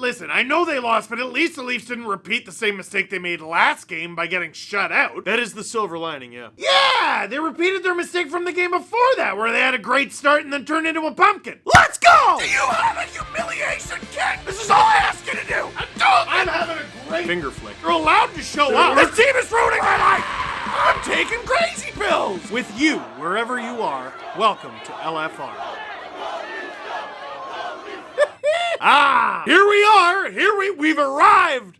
listen, I know they lost, but at least the Leafs didn't repeat the same mistake they made last game by getting shut out. That is the silver lining, yeah. Yeah, they repeated their mistake from the game before that, where they had a great start and then turned into a pumpkin. Let's go! Do you have a humiliation kit? This is all I ask you to do. I'm having a great finger flick. You're allowed to show up. This team is ruining my life. I'm taking crazy pills. With you, wherever you are, welcome to LFR. Here we are. We've arrived.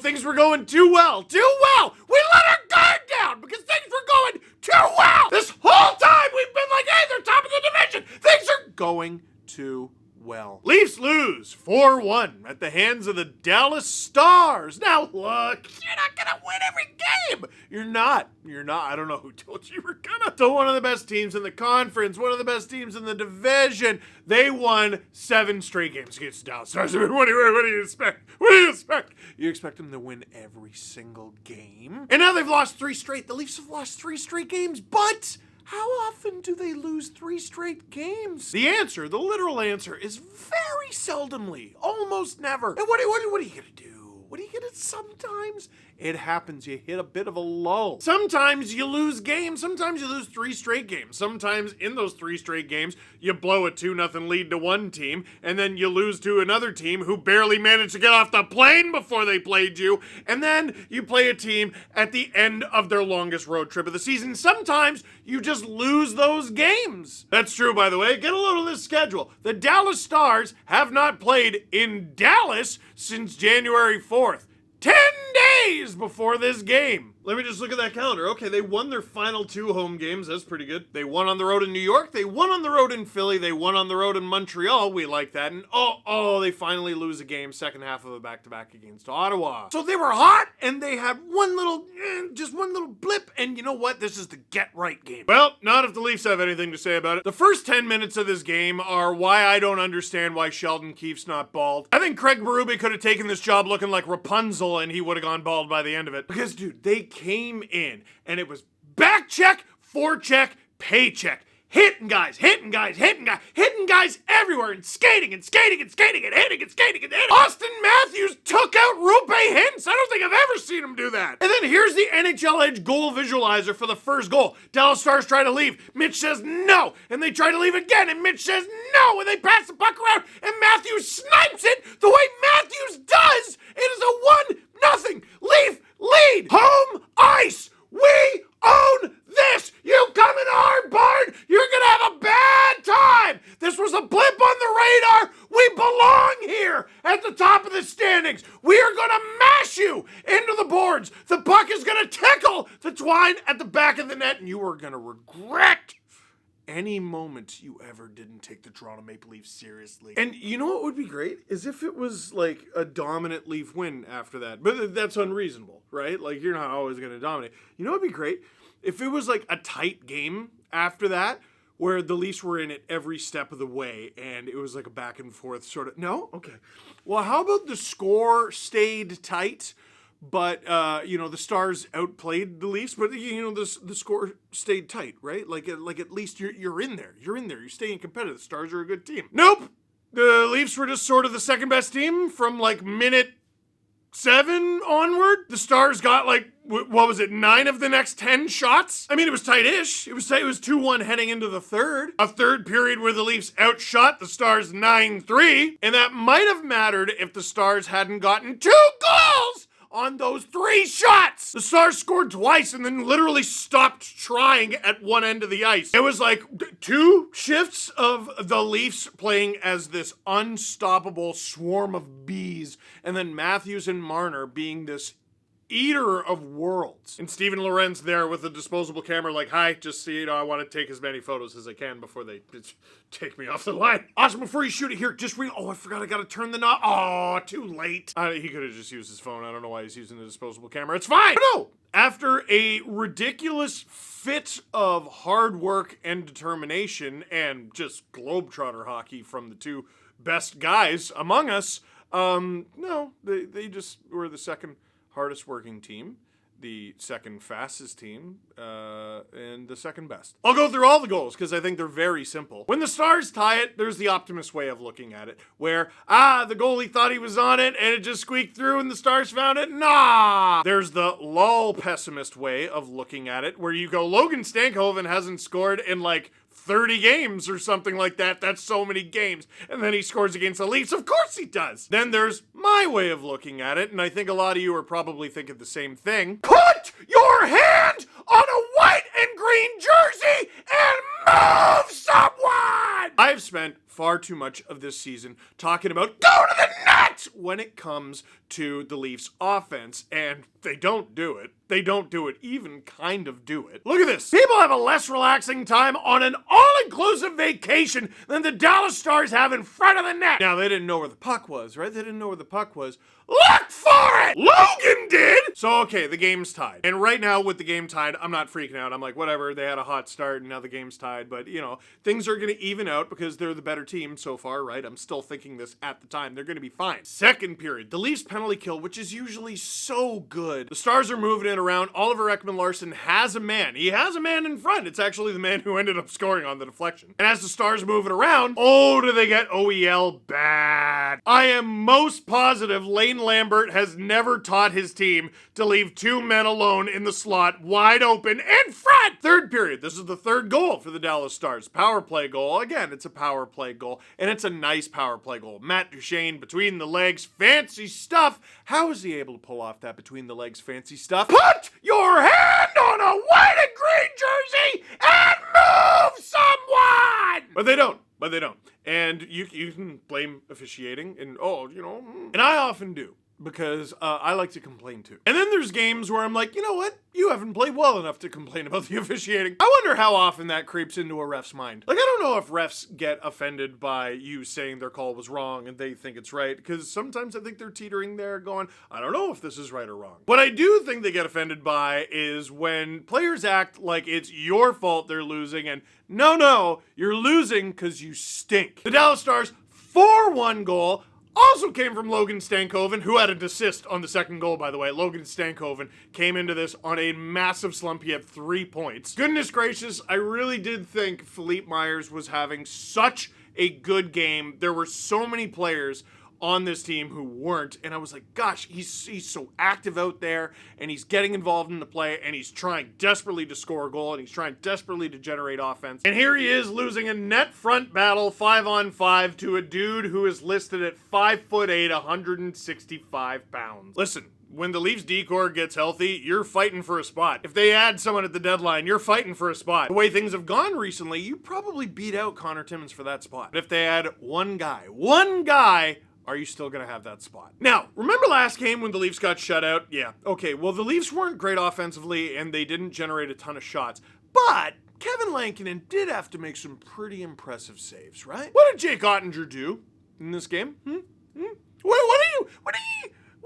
Things were going too well. We let our guard down because things were going too well. This whole time we've been like, hey, they're top of the division. Things are Going too well. Leafs lose 4-1 at the hands of the Dallas Stars. Now, look, you're not going to win every game. You're not. I don't know who told you were going to. So one of the best teams in the conference, one of the best teams in the division, they won 7 straight games against the Dallas Stars. What do you expect? You expect them to win every single game? And now they've lost 3 straight. The Leafs have lost 3 straight games, but how often do they lose 3 straight games? The literal answer, is very seldomly, almost never. And what are you gonna do? Sometimes it happens. You hit a bit of a lull. Sometimes you lose games. Sometimes you lose 3 straight games. Sometimes in those 3 straight games, you blow a 2-0 lead to one team, and then you lose to another team who barely managed to get off the plane before they played you, and then you play a team at the end of their longest road trip of the season. Sometimes you just lose those games. That's true, by the way. Get a load of this schedule. The Dallas Stars have not played in Dallas since January 4th. 10 days before this game. Let me just look at that calendar. Okay, they won their final 2 home games. That's pretty good. They won on the road in New York. They won on the road in Philly. They won on the road in Montreal. We like that. And they finally lose a game, second half of a back-to-back against Ottawa. So they were hot, and they had one little blip. And you know what? This is the get-right game. Well, not if the Leafs have anything to say about it. The first 10 minutes of this game are why I don't understand why Sheldon Keefe's not bald. I think Craig Berube could have taken this job looking like Rapunzel, and he would have gone bald by the end of it. Because, dude, they came in and it was back check, forecheck, paycheck. Hitting guys everywhere and skating and hitting. Austin Matthews took out Rupe Hintz. I don't think I've ever seen him do that. And then here's the NHL Edge goal visualizer for the first goal. Dallas Stars try to leave. Mitch says no. And they try to leave again. And Mitch says no. And they pass the puck around. And Matthews snipes it the way Matthews does. It is a 1-0 Leaf lead. Home ice. We own this! You come in our barn, you're gonna have a bad time! This was a blip on the radar! We belong here at the top of the standings! We are gonna mash you into the boards! The puck is gonna tickle the twine at the back of the net, and you are gonna regret any moment you ever didn't take the Toronto Maple Leafs seriously. And you know what would be great? Is if it was like a dominant Leaf win after that. But that's unreasonable, right? Like, you're not always going to dominate. You know what would be great? If it was like a tight game after that, where the Leafs were in it every step of the way, and it was like a back and forth sort of. No? Okay. Well, how about the score stayed tight? But, the Stars outplayed the Leafs, but, the score stayed tight, right? Like at least you're in there. You're staying competitive. The Stars are a good team. Nope! The Leafs were just sort of the second best team from, minute 7 onward. The Stars got, 9 of the next 10 shots? I mean, it was tight-ish. It was 2-1 heading into the third. A third period where the Leafs outshot the Stars 9-3. And that might have mattered if the Stars hadn't gotten 2 goals on those 3 shots. The Stars scored twice and then literally stopped trying at one end of the ice. It was like 2 shifts of the Leafs playing as this unstoppable swarm of bees, and then Matthews and Marner being this eater of worlds. And Steven Lorenz there with a disposable camera like, hi, just so you know, I want to take as many photos as I can before they take me off the line. Awesome, before you shoot it here, I forgot I got to turn the knob. Oh, too late. He could have just used his phone. I don't know why he's using the disposable camera. It's fine. But no, after a ridiculous fit of hard work and determination and just globetrotter hockey from the 2 best guys among us, no, they just were the second hardest working team. the second fastest team, and the second best. I'll go through all the goals because I think they're very simple. When the Stars tie it, there's the optimist way of looking at it, where, the goalie thought he was on it and it just squeaked through and the Stars found it. Nah! There's the lol pessimist way of looking at it, where you go, Logan Stankoven hasn't scored in like 30 games or something like that. That's so many games. And then he scores against the Leafs. Of course he does. Then there's my way of looking at it, and I think a lot of you are probably thinking the same thing. Put your hand on a white and green jersey and move someone! I've spent far too much of this season talking about go to the net when it comes to the Leafs offense, and they don't do it. They don't do it, even kind of do it. Look at this. People have a less relaxing time on an all-inclusive vacation than the Dallas Stars have in front of the net. Now, they didn't know where the puck was, right? They didn't know where the puck was. Look for it! Logan did! So, okay, the game's tied. And right now, with the game tied, I'm not freaking out. I'm like, whatever, they had a hot start and now the game's tied. But, you know, things are going to even out because they're the better team so far, right? I'm still thinking this at the time. They're going to be fine. Second period, the Leafs penalty kill, which is usually so good. The Stars are moving it around. Oliver Ekman-Larsson has a man. He has a man in front. It's actually the man who ended up scoring on the deflection. And as the Stars move it around, oh, do they get OEL bad. I am most positive Lane Lambert has never taught his team to leave two men alone in the slot wide open in front. Third period. This is the third goal for the Dallas Stars. Power play goal. Again, it's a power play goal, and it's a nice power play goal. Matt Duchene between the legs. Fancy stuff. How is he able to pull off that between the legs fancy stuff? Put your hand on a white and green jersey and move someone! But they don't. And you can blame officiating and, and I often do. Because I like to complain too. And then there's games where I'm like, you know what? You haven't played well enough to complain about the officiating. I wonder how often that creeps into a ref's mind. Like, I don't know if refs get offended by you saying their call was wrong and they think it's right, because sometimes I think they're teetering there going, I don't know if this is right or wrong. What I do think they get offended by is when players act like it's your fault they're losing, and no, you're losing because you stink. The Dallas Stars 4-1 goal also came from Logan Stankoven, who had an assist on the second goal, by the way. Logan Stankoven came into this on a massive slump. He had 3 points. Goodness gracious, I really did think Philippe Myers was having such a good game. There were so many players on this team who weren't, and I was like, gosh, he's so active out there, and he's getting involved in the play, and he's trying desperately to score a goal, and he's trying desperately to generate offense. And here he is losing a net front battle 5-on-5 to a dude who is listed at 5'8", 165 pounds. Listen, when the Leafs D-core gets healthy, you're fighting for a spot. If they add someone at the deadline, you're fighting for a spot. The way things have gone recently, you probably beat out Connor Timmins for that spot. But if they add one guy, are you still going to have that spot? Now, remember last game when the Leafs got shut out? Yeah. Okay, well, the Leafs weren't great offensively, and they didn't generate a ton of shots. But Kevin Lankinen did have to make some pretty impressive saves, right? What did Jake Ottinger do in this game? What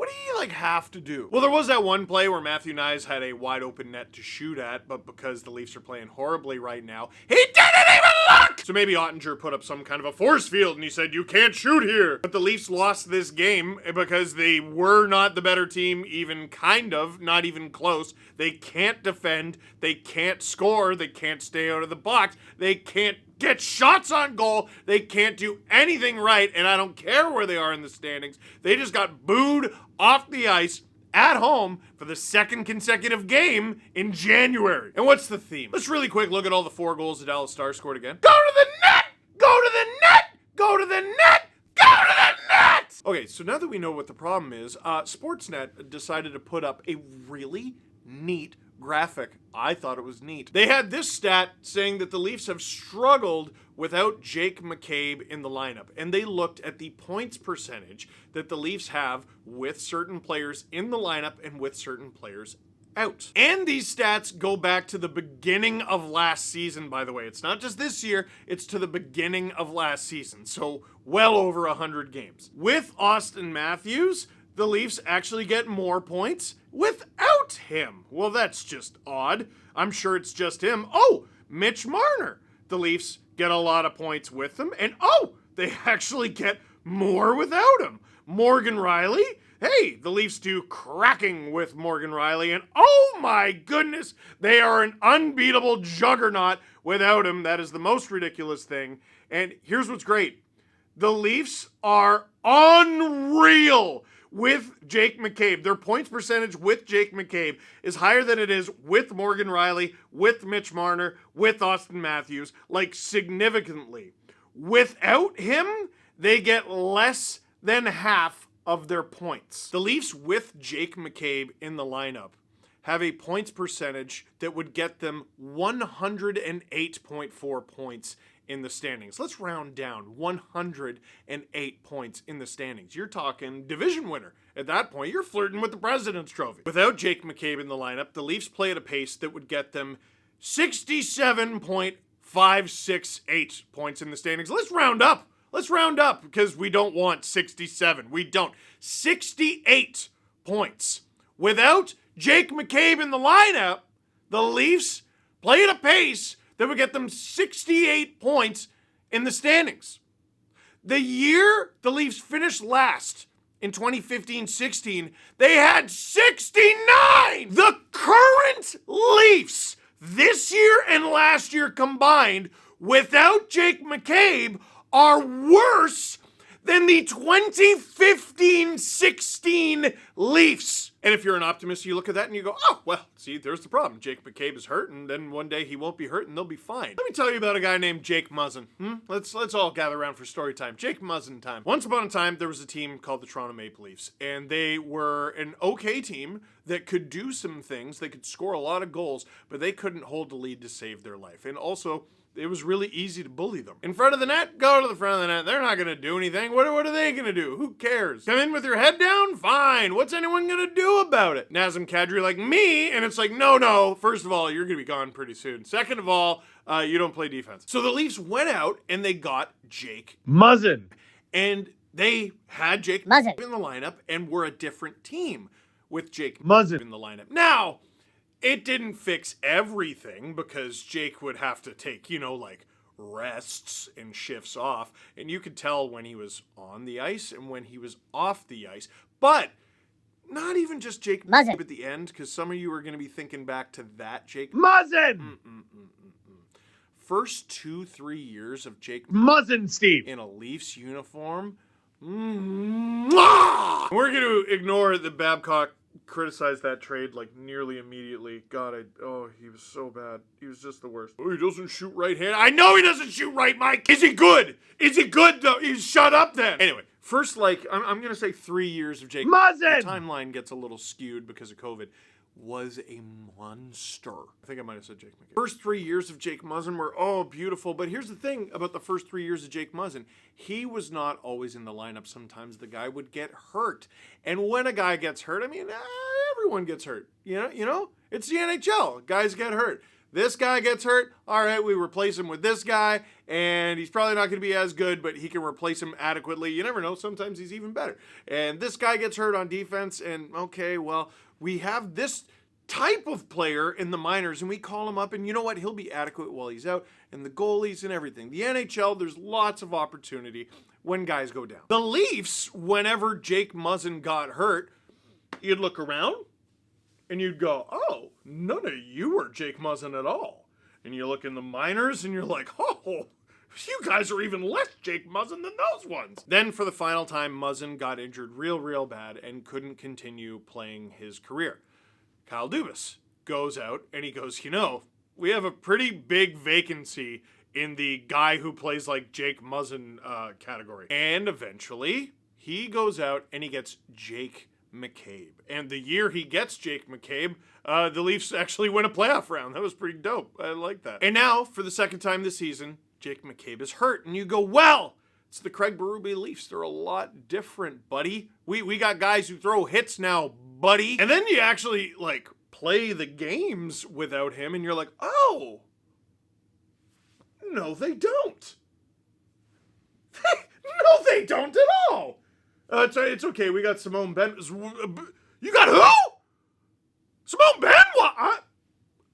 do you have to do? Well, there was that one play where Matthew Nyes had a wide open net to shoot at, but because the Leafs are playing horribly right now, he didn't even look! So maybe Ottinger put up some kind of a force field and he said, you can't shoot here. But the Leafs lost this game because they were not the better team, even kind of, not even close. They can't defend, they can't score, they can't stay out of the box, they can't get shots on goal, they can't do anything right, and I don't care where they are in the standings. They just got booed off the ice at home for the second consecutive game in January. And what's the theme? Let's really quick look at all the 4 goals the Dallas Stars scored again. Go to the net! Go to the net! Go to the net! Go to the net! Okay, so now that we know what the problem is, Sportsnet decided to put up a really neat graphic. I thought it was neat. They had this stat saying that the Leafs have struggled without Jake McCabe in the lineup, and they looked at the points percentage that the Leafs have with certain players in the lineup and with certain players out. And these stats go back to the beginning of last season, by the way. It's not just this year, it's to the beginning of last season, so well over 100 games. With Austin Matthews, the Leafs actually get more points without him. Well, that's just odd. I'm sure it's just him. Oh, Mitch Marner. The Leafs get a lot of points with him, and they actually get more without him. Morgan Riley. Hey, the Leafs do cracking with Morgan Riley, and oh my goodness, they are an unbeatable juggernaut without him. That is the most ridiculous thing. And here's what's great. The Leafs are unreal with Jake McCabe. Their points percentage with Jake McCabe is higher than it is with Morgan Riley, with Mitch Marner, with Austin Matthews, like significantly. Without him, they get less than half of their points. The Leafs with Jake McCabe in the lineup have a points percentage that would get them 108.4 points in the standings. Let's round down. 108 points in the standings. You're talking division winner. At that point, you're flirting with the President's Trophy. Without Jake McCabe in the lineup, the Leafs play at a pace that would get them 67.568 points in the standings. Let's round up. Let's round up because we don't want 67. We don't. 68 points. Without Jake McCabe in the lineup, the Leafs play at a pace that would get them 68 points in the standings. The year the Leafs finished last in 2015-16, they had 69! The current Leafs this year and last year combined without Jake McCabe are worse than the 2015-16 Leafs. And if you're an optimist, you look at that and you go, oh, well, see, there's the problem. Jake McCabe is hurt, and then one day he won't be hurt, and they'll be fine. Let me tell you about a guy named Jake Muzzin. Let's all gather around for story time. Jake Muzzin time. Once upon a time, there was a team called the Toronto Maple Leafs, and they were an okay team that could do some things. They could score a lot of goals, but they couldn't hold the lead to save their life. And also, it was really easy to bully them. In front of the net, go to the front of the net. They're not going to do anything. What are they going to do? Who cares? Come in with your head down? Fine. What's anyone going to do about it? Nazem Kadri like me, and it's like, no. First of all, you're going to be gone pretty soon. Second of all, you don't play defense. So the Leafs went out and they got Jake Muzzin. And they had Jake Muzzin in the lineup and were a different team with Jake Muzzin in the lineup. Now, it didn't fix everything because Jake would have to take, like rests and shifts off. And you could tell when he was on the ice and when he was off the ice. But not even just Jake Muzzin at the end, because some of you are going to be thinking back to that Jake Muzzin. First 2-3 years of Jake Muzzin, Steve. in a Leafs uniform. We're going to ignore the Babcock criticized that trade like nearly immediately. God, he was so bad. He was just the worst. Oh, he doesn't shoot right-handed. I know he doesn't shoot right, Mike. Is he good? Is he good though? He's shut up then. Anyway, first I'm gonna say 3 years of Jake Muzzin. The timeline gets a little skewed because of COVID. Was a monster. I think I might have said Jake McCabe. First 3 years of Jake Muzzin were, beautiful. But here's the thing about the first 3 years of Jake Muzzin. He was not always in the lineup. Sometimes the guy would get hurt. And when a guy gets hurt, everyone gets hurt. You know? It's the NHL. Guys get hurt. This guy gets hurt. All right, we replace him with this guy. And he's probably not going to be as good, but he can replace him adequately. You never know. Sometimes he's even better. And this guy gets hurt on defense. And, okay, well, we have this type of player in the minors, and we call him up, and you know what? He'll be adequate while he's out, and the goalies and everything. The NHL, there's lots of opportunity when guys go down. The Leafs, whenever Jake Muzzin got hurt, you'd look around, and you'd go, oh, none of you are Jake Muzzin at all. And you look in the minors, and you're like, oh, you guys are even less Jake Muzzin than those ones. Then for the final time, Muzzin got injured real bad and couldn't continue playing his career. Kyle Dubas goes out and he goes, we have a pretty big vacancy in the guy who plays like Jake Muzzin category. And eventually he goes out and he gets Jake McCabe. And the year he gets Jake McCabe, the Leafs actually win a playoff round. That was pretty dope. I like that. And now, for the second time this season, Jake McCabe is hurt. And you go, well, it's the Craig Berube Leafs. They're a lot different, buddy. We got guys who throw hits now, buddy. And then you actually, play the games without him, and you're like, oh, no, they don't. No, they don't at all. It's okay. We got Simone Ben. You got who? Simone Ben? What?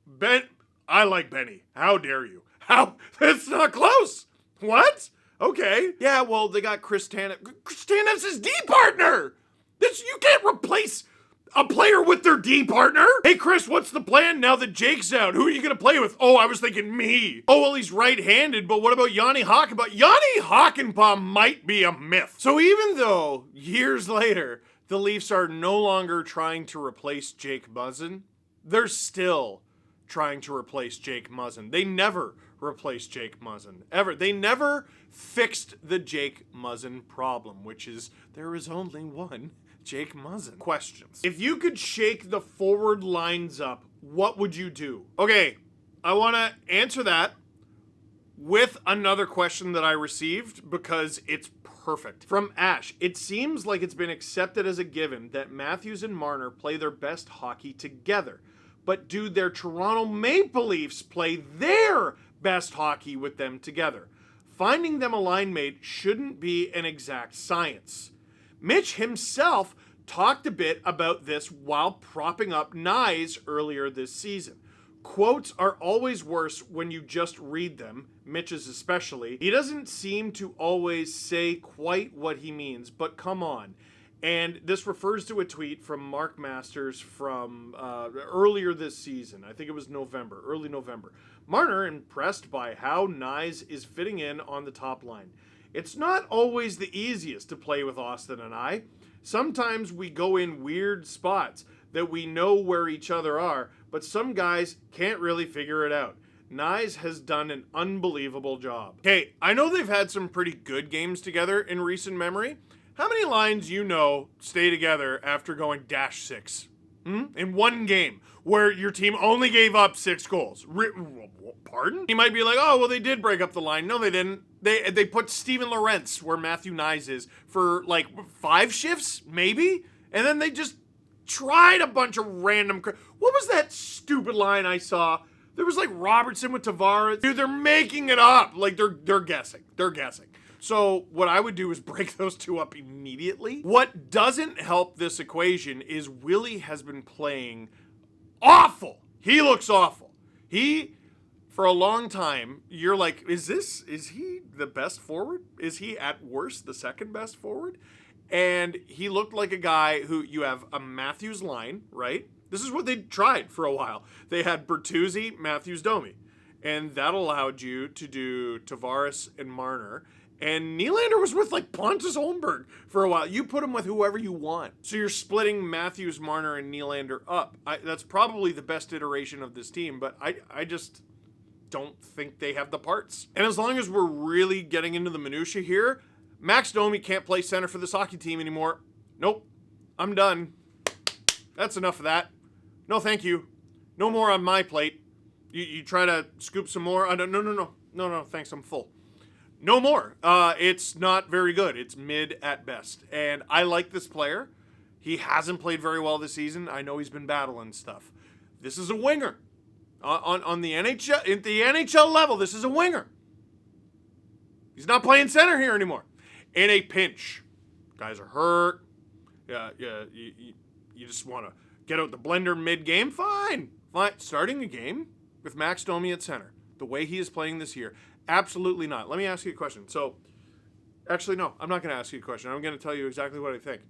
Ben. I like Benny. How dare you? How? It's not close. What? Okay. Yeah, well, they got Chris Tanev. Chris Tanev's his D partner! You can't replace a player with their D partner. Hey, Chris, what's the plan now that Jake's out? Who are you going to play with? Oh, I was thinking me. Oh, well, he's right-handed, but what about Yanni Hakanpää? Yanni Hakanpää might be a myth. So even though, years later, the Leafs are no longer trying to replace Jake Muzzin, they're still trying to replace Jake Muzzin. They never replaced Jake Muzzin, ever. They never fixed the Jake Muzzin problem, which is there is only one Jake Muzzin. Questions. If you could shake the forward lines up, what would you do? Okay, I want to answer that with another question that I received because it's perfect. From Ash, it seems like it's been accepted as a given that Matthews and Marner play their best hockey together. But do their Toronto Maple Leafs play their best hockey with them together? Finding them a line mate shouldn't be an exact science. Mitch himself talked a bit about this while propping up Knies earlier this season. Quotes are always worse when you just read them, Mitch's especially. He doesn't seem to always say quite what he means, but come on. And this refers to a tweet from Mark Masters from earlier this season. I think it was early November. Marner impressed by how Knies is fitting in on the top line. It's not always the easiest to play with Austin and I. Sometimes we go in weird spots that we know where each other are, but some guys can't really figure it out. Knies has done an unbelievable job. Okay, I know they've had some pretty good games together in recent memory. How many lines you know stay together after going -6? In one game where your team only gave up 6 goals? Pardon? You might be like, oh, well, they did break up the line. No, they didn't. They put Steven Lorentz where Matthew Knies is for like 5 shifts, maybe? And then they just tried a bunch of random... What was that stupid line I saw? There was like Robertson with Tavares. Dude, they're making it up. Like they're guessing. They're guessing. So what I would do is break those two up immediately. What doesn't help this equation is Willie has been playing awful. He looks awful. For a long time, you're like, is he the best forward? Is he at worst the second best forward? And he looked like a guy who you have a Matthews line, right? This is what they tried for a while. They had Bertuzzi, Matthews, Domi. And that allowed you to do Tavares and Marner. And Nylander was with like Pontus Holmberg for a while. You put him with whoever you want. So you're splitting Matthews, Marner, and Nylander up. That's probably the best iteration of this team, but I just don't think they have the parts. And as long as we're really getting into the minutia here, Max Domi can't play center for this hockey team anymore. Nope. I'm done. That's enough of that. No, thank you. No more on my plate. You try to scoop some more? No, thanks. I'm full. No more. It's not very good. It's mid at best. And I like this player. He hasn't played very well this season. I know he's been battling stuff. This is a winger. On the NHL, at the NHL level, this is a winger. He's not playing center here anymore. In a pinch. Guys are hurt. You just want to get out the blender mid-game? Fine. Starting a game with Max Domi at center, the way he is playing this year, absolutely not. Let me ask you a question. So, actually, no, I'm not going to ask you a question. I'm going to tell you exactly what I think.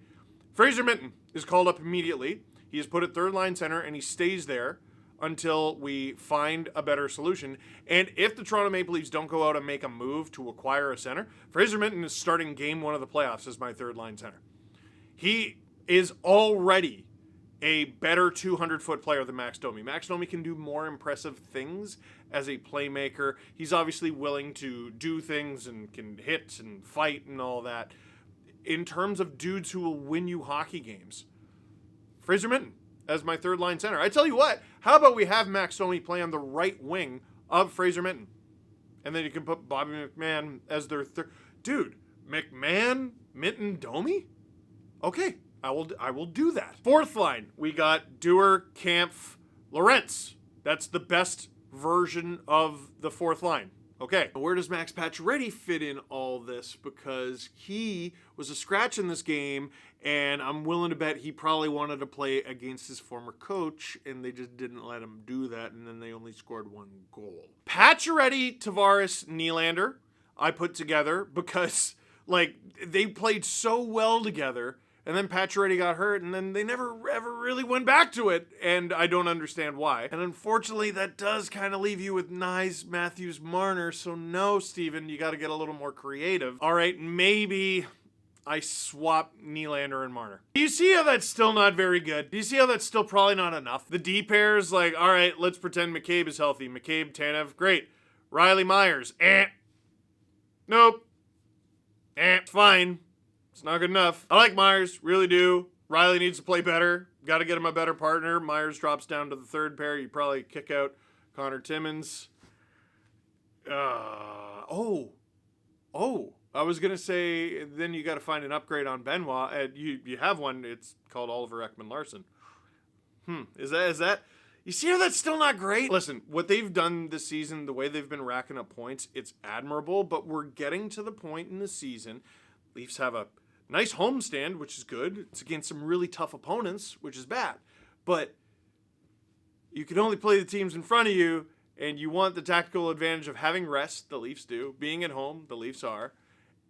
Fraser Minten is called up immediately. He is put at third-line center, and he stays there until we find a better solution. And if the Toronto Maple Leafs don't go out and make a move to acquire a center, Fraser Minten is starting game 1 of the playoffs as my third-line center. He is already a better 200-foot player than Max Domi. Max Domi can do more impressive things as a playmaker. He's obviously willing to do things and can hit and fight and all that. In terms of dudes who will win you hockey games, Fraser Minten as my third-line center. I tell you what, how about we have Max Domi play on the right wing of Fraser Minten? And then you can put Bobby McMahon as their third. Dude, McMahon, Minten, Domi? Okay. I will do that. Fourth line, we got Dewar, Kampf, Lorentz. That's the best version of the fourth line. Okay, where does Max Pacioretty fit in all this? Because he was a scratch in this game, and I'm willing to bet he probably wanted to play against his former coach, and they just didn't let him do that, and then they only scored 1 goal. Pacioretty, Tavares, Nylander. I put together because, like, they played so well together, and then Pacioretty got hurt, and then they never ever really went back to it, and I don't understand why. And unfortunately, that does kind of leave you with Nyes, Matthews, Marner, so no, Steven, you got to get a little more creative. All right, maybe I swap Nylander and Marner. Do you see how that's still not very good? Do you see how that's still probably not enough? The D pairs, like, all right, let's pretend McCabe is healthy. McCabe, Tanev, great. Riley Myers, nope. Fine. It's not good enough. I like Myers, really do. Riley needs to play better. Got to get him a better partner. Myers drops down to the third pair. You probably kick out Connor Timmins. I was going to say, then you got to find an upgrade on Benoit. And you have one. It's called Oliver Ekman-Larsson. Is that? You see how that's still not great? Listen, what they've done this season, the way they've been racking up points, it's admirable, but we're getting to the point in the season. Leafs have a nice homestand, which is good. It's against some really tough opponents, which is bad. But you can only play the teams in front of you, and you want the tactical advantage of having rest, the Leafs do. Being at home, the Leafs are.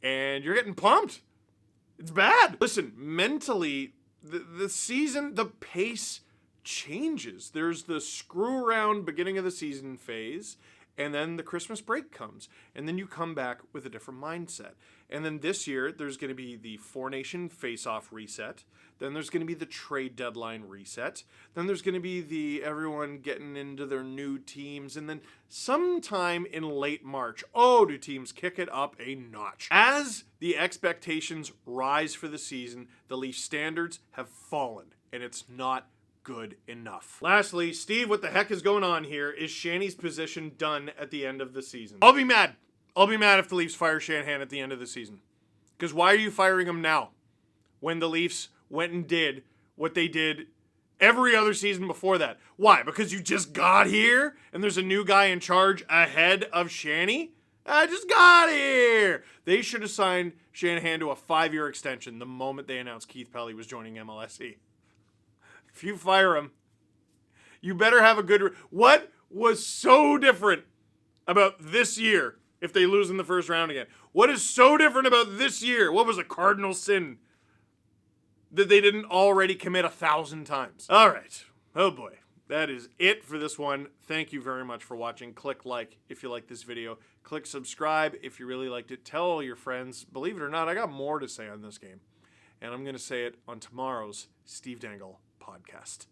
And you're getting pumped. It's bad. Listen, mentally, the season, the pace changes. There's the screw around beginning of the season phase, and then the Christmas break comes, and then you come back with a different mindset. And then this year, there's going to be the Four Nation face-off reset. Then there's going to be the trade deadline reset. Then there's going to be the everyone getting into their new teams. And then sometime in late March, do teams kick it up a notch. As the expectations rise for the season, the Leaf standards have fallen, and it's not good enough. Lastly, Steve, what the heck is going on here? Is Shanny's position done at the end of the season? I'll be mad. I'll be mad if the Leafs fire Shanahan at the end of the season. Because why are you firing him now? When the Leafs went and did what they did every other season before that. Why? Because you just got here and there's a new guy in charge ahead of Shanny? I just got here. They should have signed Shanahan to a 5-year extension the moment they announced Keith Pelly was joining MLSE. If you fire him, you better have a good... What was so different about this year if they lose in the first round again? What is so different about this year? What was a cardinal sin that they didn't already commit 1,000 times? All right. Oh boy. That is it for this one. Thank you very much for watching. Click like if you like this video. Click subscribe if you really liked it. Tell all your friends. Believe it or not, I got more to say on this game. And I'm going to say it on tomorrow's Steve Dangle podcast.